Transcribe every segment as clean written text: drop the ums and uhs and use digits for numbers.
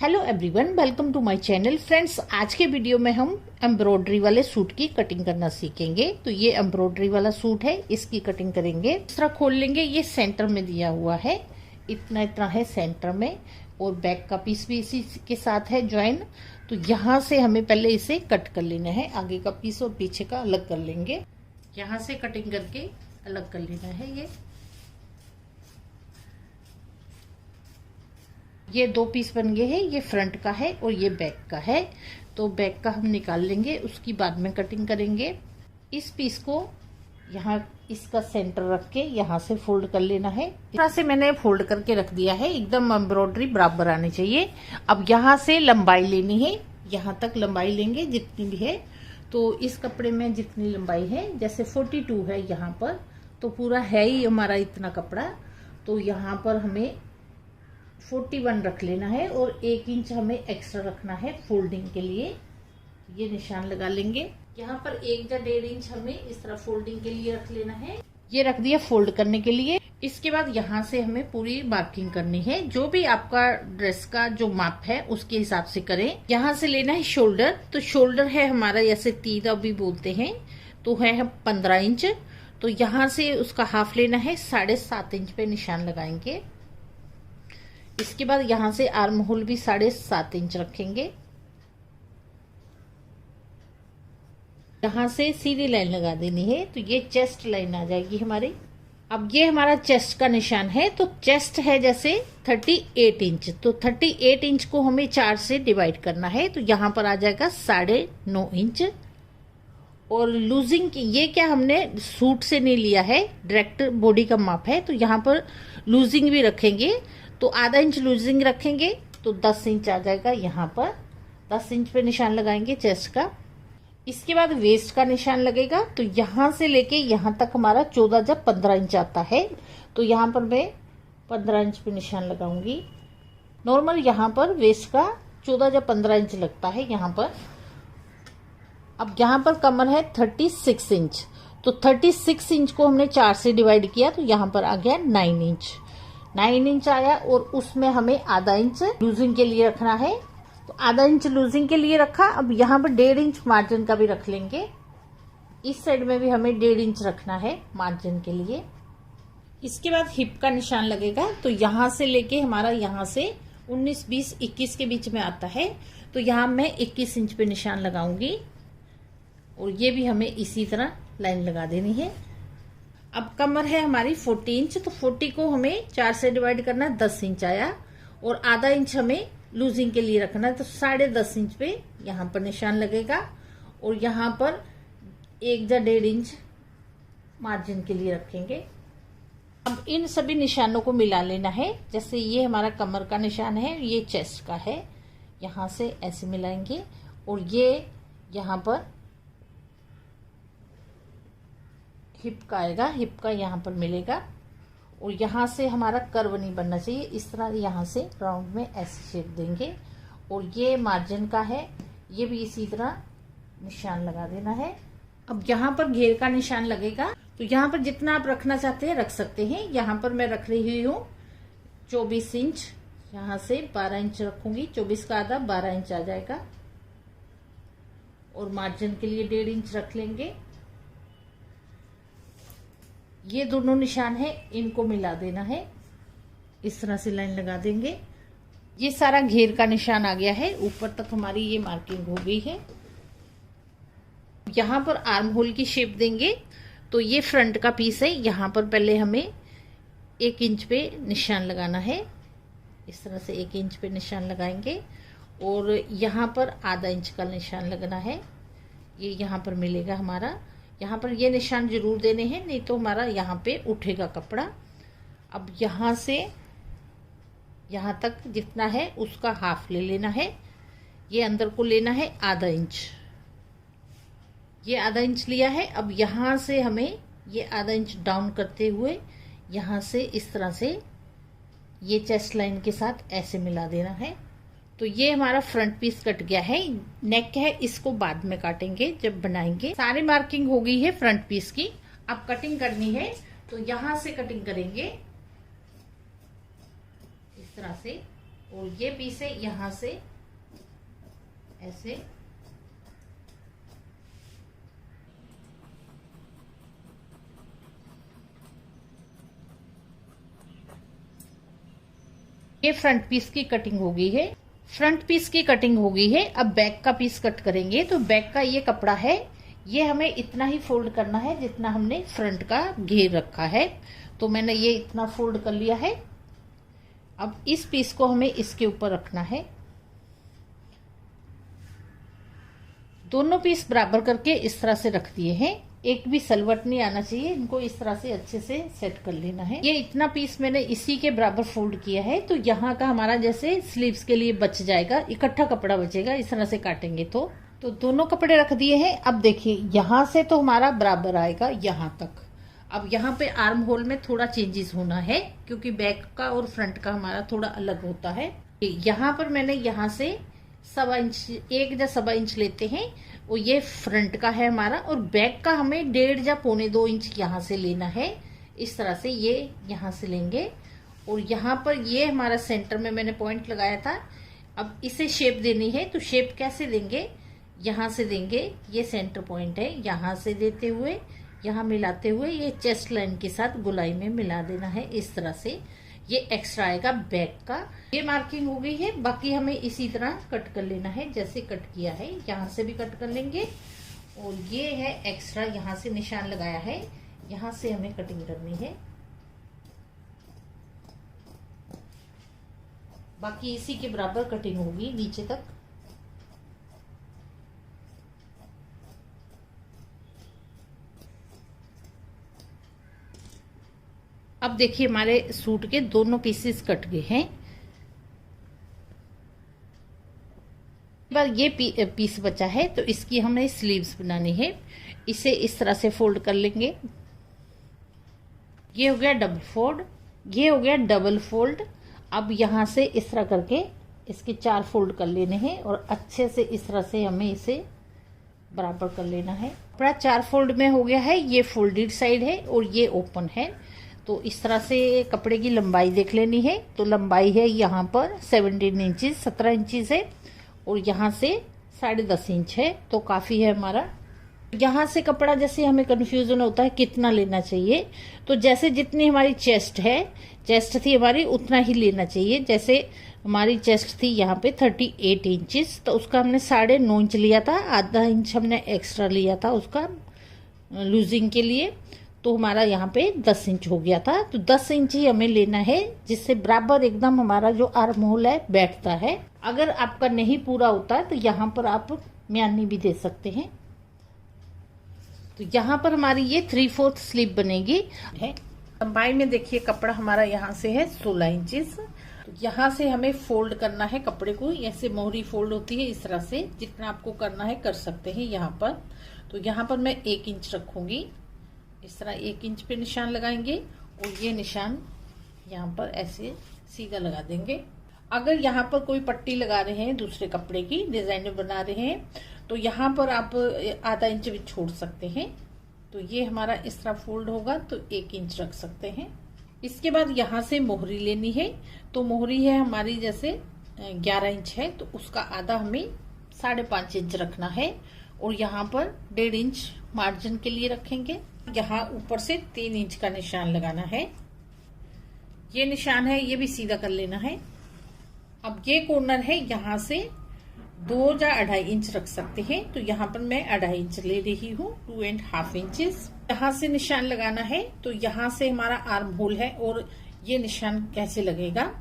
Hello everyone, welcome to my channel. Friends, आज के video में हम एम्ब्रॉयडरी वाले सूट की कटिंग करना सीखेंगे। तो ये एम्ब्रॉयडरी वाला सूट है, इसकी कटिंग करेंगे। इस तरह खोल लेंगे। ये सेंटर में दिया हुआ है, इतना इतना है सेंटर में, और बैक का पीस भी इसी के साथ है ज्वाइन। तो यहाँ से हमें पहले इसे कट कर लेना है। आगे का पीस और पीछे का अलग कर लेंगे। यहाँ से कटिंग करके अलग कर लेना है। ये दो पीस बन गए हैं। ये फ्रंट का है और ये बैक का है। तो बैक का हम निकाल लेंगे, उसकी बाद में कटिंग करेंगे। इस पीस को यहाँ इसका सेंटर रख के यहाँ से फोल्ड कर लेना है। इस तरह से मैंने फोल्ड करके रख दिया है। एकदम एम्ब्रॉयडरी बराबर आनी चाहिए। अब यहाँ से लंबाई लेनी है, यहाँ तक लंबाई लेंगे जितनी भी है। तो इस कपड़े में जितनी लंबाई है, जैसे 42 है यहाँ पर, तो पूरा है ही हमारा इतना कपड़ा। तो यहाँ पर हमें 41 रख लेना है और 1 इंच हमें एक्स्ट्रा रखना है फोल्डिंग के लिए। ये निशान लगा लेंगे। यहाँ पर 1 या 1.5 इंच हमें इस तरह फोल्डिंग के लिए रख लेना है। ये रख दिया फोल्ड करने के लिए। इसके बाद यहाँ से हमें पूरी मार्किंग करनी है। जो भी आपका ड्रेस का जो माप है उसके हिसाब से करें। यहाँ से लेना है शोल्डर। तो शोल्डर है हमारा, जैसे तीरा भी बोलते हैं, तो है 15 इंच। तो यहाँ से उसका हाफ लेना है, 7.5 इंच पे निशान लगाएंगे। इसके बाद यहाँ से आर्म होल भी 7.5 इंच रखेंगे। यहाँ से सीधी लाइन लगा देनी है। तो ये चेस्ट लाइन आ जाएगी हमारी। अब ये हमारा चेस्ट का निशान है। तो चेस्ट है जैसे 38 इंच। तो 38 इंच को हमें 4 से डिवाइड करना है। तो यहाँ पर आ जाएगा 9.5 इंच। और लूजिंग की, ये क्या हमने सूट से नहीं लिया है, डायरेक्ट बॉडी का माप है। तो यहाँ पर लूजिंग भी रखेंगे। तो आधा इंच लूजिंग रखेंगे तो 10 इंच आ जाएगा। यहाँ पर 10 इंच पे निशान लगाएंगे चेस्ट का। इसके बाद वेस्ट का निशान लगेगा। तो यहाँ से लेके यहाँ तक हमारा 14 या 15 इंच आता है। तो यहाँ पर मैं 15 इंच पे निशान लगाऊंगी। नॉर्मल यहाँ पर वेस्ट का 14 या 15 इंच लगता है यहाँ पर। अब यहाँ पर कमर है 36 इंच। तो 36 इंच को हमने 4 से डिवाइड किया, तो यहाँ पर आ गया 9 इंच। 9 इंच आया। और उसमें हमें आधा इंच लूजिंग के लिए रखना है। तो आधा इंच लूजिंग के लिए रखा। अब यहाँ पर 1.5 इंच मार्जिन का भी रख लेंगे। इस साइड में भी हमें 1.5 इंच रखना है मार्जिन के लिए। इसके बाद हिप का निशान लगेगा। तो यहाँ से लेके हमारा यहाँ से 19, 20, 21 के बीच में आता है। तो यहाँ मैं 21 इंच पे निशान लगाऊंगी। और ये भी हमें इसी तरह लाइन लगा देनी है। अब कमर है हमारी 40 इंच। तो 40 को हमें 4 से डिवाइड करना है, 10 इंच आया। और आधा इंच हमें लूजिंग के लिए रखना है। तो 10.5 इंच पे यहाँ पर निशान लगेगा। और यहाँ पर 1 या 1.5 इंच मार्जिन के लिए रखेंगे। अब इन सभी निशानों को मिला लेना है। जैसे ये हमारा कमर का निशान है, ये चेस्ट का है, यहाँ से ऐसे मिलाएंगे। और ये यहाँ पर हिप का आएगा, हिप का यहाँ पर मिलेगा। और यहाँ से हमारा कर्व नहीं बनना चाहिए, इस तरह यहाँ से राउंड में ऐसे शेप देंगे। और ये मार्जिन का है, ये भी इसी तरह निशान लगा देना है। अब यहाँ पर घेर का निशान लगेगा। तो यहाँ पर जितना आप रखना चाहते हैं रख सकते हैं। यहाँ पर मैं रख रही हूँ 24 इंच। यहाँ से 12 इंच रखूंगी। 24 का आधा 12 इंच आ जाएगा। और मार्जिन के लिए 1.5 इंच रख लेंगे। ये दोनों निशान है, इनको मिला देना है। इस तरह से लाइन लगा देंगे। ये सारा घेर का निशान आ गया है। ऊपर तक हमारी ये मार्किंग हो गई है। यहाँ पर आर्म होल की शेप देंगे। तो ये फ्रंट का पीस है। यहाँ पर पहले हमें 1 इंच पे निशान लगाना है। इस तरह से 1 इंच पे निशान लगाएंगे। और यहाँ पर आधा इंच का निशान लगना है। ये यहाँ पर मिलेगा हमारा। यहाँ पर ये निशान जरूर देने हैं, नहीं तो हमारा यहाँ पे उठेगा कपड़ा। अब यहाँ से यहाँ तक जितना है उसका हाफ ले लेना है। ये अंदर को लेना है आधा इंच। ये आधा इंच लिया है। अब यहाँ से हमें ये आधा इंच डाउन करते हुए यहाँ से इस तरह से ये चेस्ट लाइन के साथ ऐसे मिला देना है। तो ये हमारा फ्रंट पीस कट गया है। नेक है, इसको बाद में काटेंगे जब बनाएंगे। सारी मार्किंग हो गई है फ्रंट पीस की। अब कटिंग करनी है। तो यहाँ से कटिंग करेंगे इस तरह से। और ये पीस है यहां से ऐसे ये फ्रंट पीस की कटिंग हो गई है। फ्रंट पीस की कटिंग हो गई है। अब बैक का पीस कट करेंगे। तो बैक का ये कपड़ा है, ये हमें इतना ही फोल्ड करना है जितना हमने फ्रंट का घेर रखा है। तो मैंने ये इतना फोल्ड कर लिया है। अब इस पीस को हमें इसके ऊपर रखना है। दोनों पीस बराबर करके इस तरह से रख दिए हैं। एक भी सलवट नहीं आना चाहिए, इनको इस तरह से अच्छे से सेट कर लेना है। ये इतना पीस मैंने इसी के बराबर फोल्ड किया है। तो यहाँ का हमारा जैसे स्लीव्स के लिए बच जाएगा, इकट्ठा कपड़ा बचेगा इस तरह से काटेंगे तो दोनों कपड़े रख दिए हैं। अब देखिए यहाँ से तो हमारा बराबर आएगा यहाँ तक। अब यहाँ पे आर्म होल में थोड़ा चेंजेस होना है क्योंकि बैक का और फ्रंट का हमारा थोड़ा अलग होता है। यहाँ पर मैंने यहाँ से 1.25 इंच, 1 या 1.25 इंच लेते हैं और ये फ्रंट का है हमारा, और बैक का हमें 1.5 या 1.25 इंच यहाँ से लेना है। इस तरह से ये यहाँ से लेंगे और यहाँ पर ये हमारा सेंटर में मैंने पॉइंट लगाया था। अब इसे शेप देनी है, तो शेप कैसे देंगे, यहाँ से देंगे। ये सेंटर पॉइंट है, यहाँ से देते हुए यहाँ मिलाते हुए ये चेस्ट लाइन के साथ गोलाई में मिला देना है। इस तरह से ये एक्स्ट्रा आएगा बैक का। ये मार्किंग हो गई है। बाकी हमें इसी तरह कट कर लेना है जैसे कट किया है। यहाँ से भी कट कर लेंगे और ये है एक्स्ट्रा, यहाँ से निशान लगाया है, यहाँ से हमें कटिंग करनी है। बाकी इसी के बराबर कटिंग होगी नीचे तक। अब देखिए हमारे सूट के दोनों पीसेस कट गए हैं। बार ये पीस बचा है तो इसकी हमें स्लीव्स बनानी है। इसे इस तरह से फोल्ड कर लेंगे। ये हो गया डबल फोल्ड, ये हो गया डबल फोल्ड। अब यहाँ से इस तरह करके इसके 4 फोल्ड कर लेने हैं और अच्छे से इस तरह से हमें इसे बराबर कर लेना है। कपड़ा 4 फोल्ड में हो गया है। ये फोल्डेड साइड है और ये ओपन है। तो इस तरह से कपड़े की लंबाई देख लेनी है। तो लंबाई है यहाँ पर 17 इंचेस, 17 इंचेस है और यहाँ से 10.5 इंच है। तो काफी है हमारा। यहाँ से कपड़ा जैसे हमें कंफ्यूजन होता है कितना लेना चाहिए, तो जैसे जितनी हमारी चेस्ट है, चेस्ट थी हमारी उतना ही लेना चाहिए। जैसे हमारी चेस्ट थी यहाँ पे 38 इंचेस, तो उसका हमने 9.5 इंच लिया था। आधा इंच हमने एक्स्ट्रा लिया था उसका लूजिंग के लिए। तो हमारा यहाँ पे 10 इंच हो गया था। तो 10 इंच ही हमें लेना है जिससे बराबर एकदम हमारा जो आर्म होल है बैठता है। अगर आपका नहीं पूरा होता है तो यहाँ पर आप म्यानी भी दे सकते हैं। तो यहाँ पर हमारी ये 3/4 स्लीव बनेगी है। लंबाई में देखिए कपड़ा हमारा यहाँ से है 16 इंचेस। तो यहाँ से हमें फोल्ड करना है कपड़े को। ऐसे मोहरी फोल्ड होती है इस तरह से, जितना आपको करना है कर सकते हैं यहाँ पर। तो यहाँ पर मैं 1 इंच रखूंगी। इस तरह 1 इंच पे निशान लगाएंगे और ये निशान यहाँ पर ऐसे सीधा लगा देंगे। अगर यहाँ पर कोई पट्टी लगा रहे हैं दूसरे कपड़े की, डिजाइन बना रहे हैं, तो यहाँ पर आप आधा इंच भी छोड़ सकते हैं। तो ये हमारा इस तरह फोल्ड होगा तो 1 इंच रख सकते हैं। इसके बाद यहाँ से मोहरी लेनी है। तो मोहरी है हमारी जैसे 11 इंच है, तो उसका आधा हमें 5.5 इंच रखना है और यहाँ पर 1.5 इंच मार्जिन के लिए रखेंगे। यहाँ ऊपर से 3 इंच का निशान लगाना है। ये निशान है, ये भी सीधा कर लेना है। अब ये कॉर्नर है, यहाँ से 2 या 2.5 इंच रख सकते हैं। तो यहाँ पर मैं 2.5 इंच ले रही हूँ, 2.5 इंचेस। यहाँ से निशान लगाना है। तो यहाँ से हमारा आर्म होल है और ये निशान कैसे लगेगा,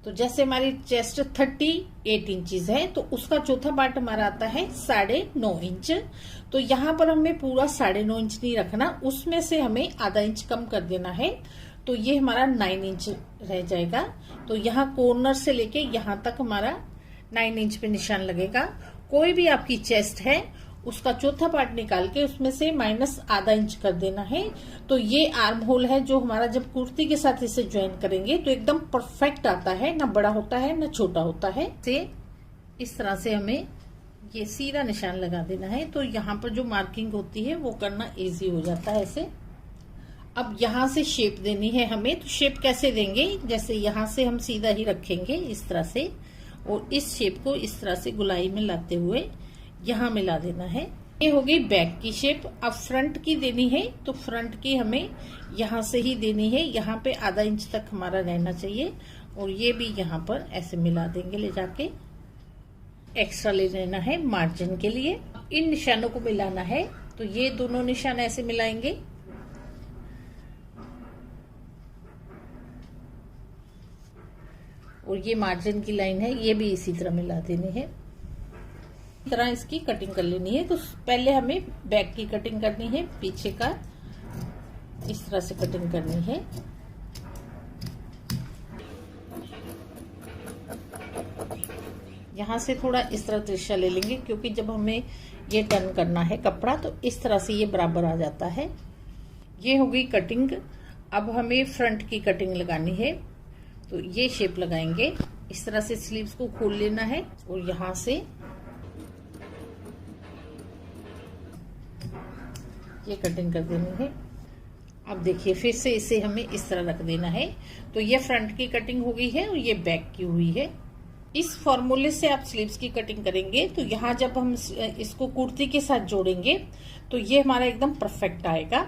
तो जैसे हमारी चेस्ट 38 इंचेस है तो उसका चौथा पार्ट हमारा आता है 9.5 इंच। तो यहाँ पर हमें पूरा 9.5 इंच नहीं रखना, उसमें से हमें आधा इंच कम कर देना है। तो ये हमारा 9 इंच रह जाएगा। तो यहाँ कॉर्नर से लेके यहाँ तक हमारा 9 इंच पे निशान लगेगा। कोई भी आपकी चेस्ट है उसका चौथा पार्ट निकाल के उसमें से माइनस आधा इंच कर देना है। तो ये आर्म होल है जो हमारा जब कुर्ती के साथ इसे ज्वाइन करेंगे तो एकदम परफेक्ट आता है, ना बड़ा होता है ना छोटा होता है। इस तरह से हमें ये सीधा निशान लगा देना है। तो यहाँ पर जो मार्किंग होती है वो करना इजी हो जाता है ऐसे। अब यहाँ से शेप देनी है हमें, तो शेप कैसे देंगे, जैसे यहाँ से हम सीधा ही रखेंगे इस तरह से, और इस शेप को इस तरह से गुलाई में लाते हुए यहाँ मिला देना है। ये हो गई बैक की शेप। अब फ्रंट की देनी है, तो फ्रंट की हमें यहाँ से ही देनी है, यहाँ पे आधा इंच तक हमारा रहना चाहिए, और ये भी यहाँ पर ऐसे मिला देंगे ले जाके। एक्स्ट्रा ले लेना है मार्जिन के लिए। इन निशानों को मिलाना है, तो ये दोनों निशान ऐसे मिलाएंगे, और ये मार्जिन की लाइन है, ये भी इसी तरह मिला देनी है। इस तरह इसकी कटिंग कर लेनी है। तो पहले हमें बैक की कटिंग करनी है, पीछे का इस तरह से कटिंग करनी है। यहाँ से थोड़ा इस तरह तिरछा ले लेंगे, क्योंकि जब हमें ये टर्न करना है कपड़ा, तो इस तरह से ये बराबर आ जाता है। ये हो गई कटिंग। अब हमें फ्रंट की कटिंग लगानी है, तो ये शेप लगाएंगे। इस तरह से स्लीव्स को खोल लेना है, और यहाँ से ये कटिंग कर देनी है। अब देखिए फिर से इसे हमें इस तरह रख देना है। तो ये फ्रंट की कटिंग हो गई है, और ये बैक की हुई है। इस फॉर्मूले से आप स्लीव्स की कटिंग करेंगे, तो यहाँ जब हम इसको कुर्ती के साथ जोड़ेंगे, तो ये हमारा एकदम परफेक्ट आएगा।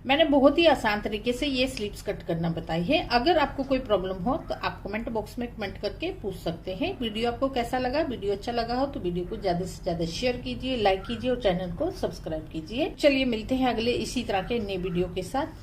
मैंने बहुत ही आसान तरीके से ये स्लीव्स कट करना बताई है। अगर आपको कोई प्रॉब्लम हो तो आप कमेंट बॉक्स में कमेंट करके पूछ सकते हैं। वीडियो आपको कैसा लगा, वीडियो अच्छा लगा हो तो वीडियो को ज्यादा से ज्यादा शेयर कीजिए, लाइक कीजिए, और चैनल को सब्सक्राइब कीजिए। चलिए मिलते हैं अगले इसी तरह के नए वीडियो के साथ।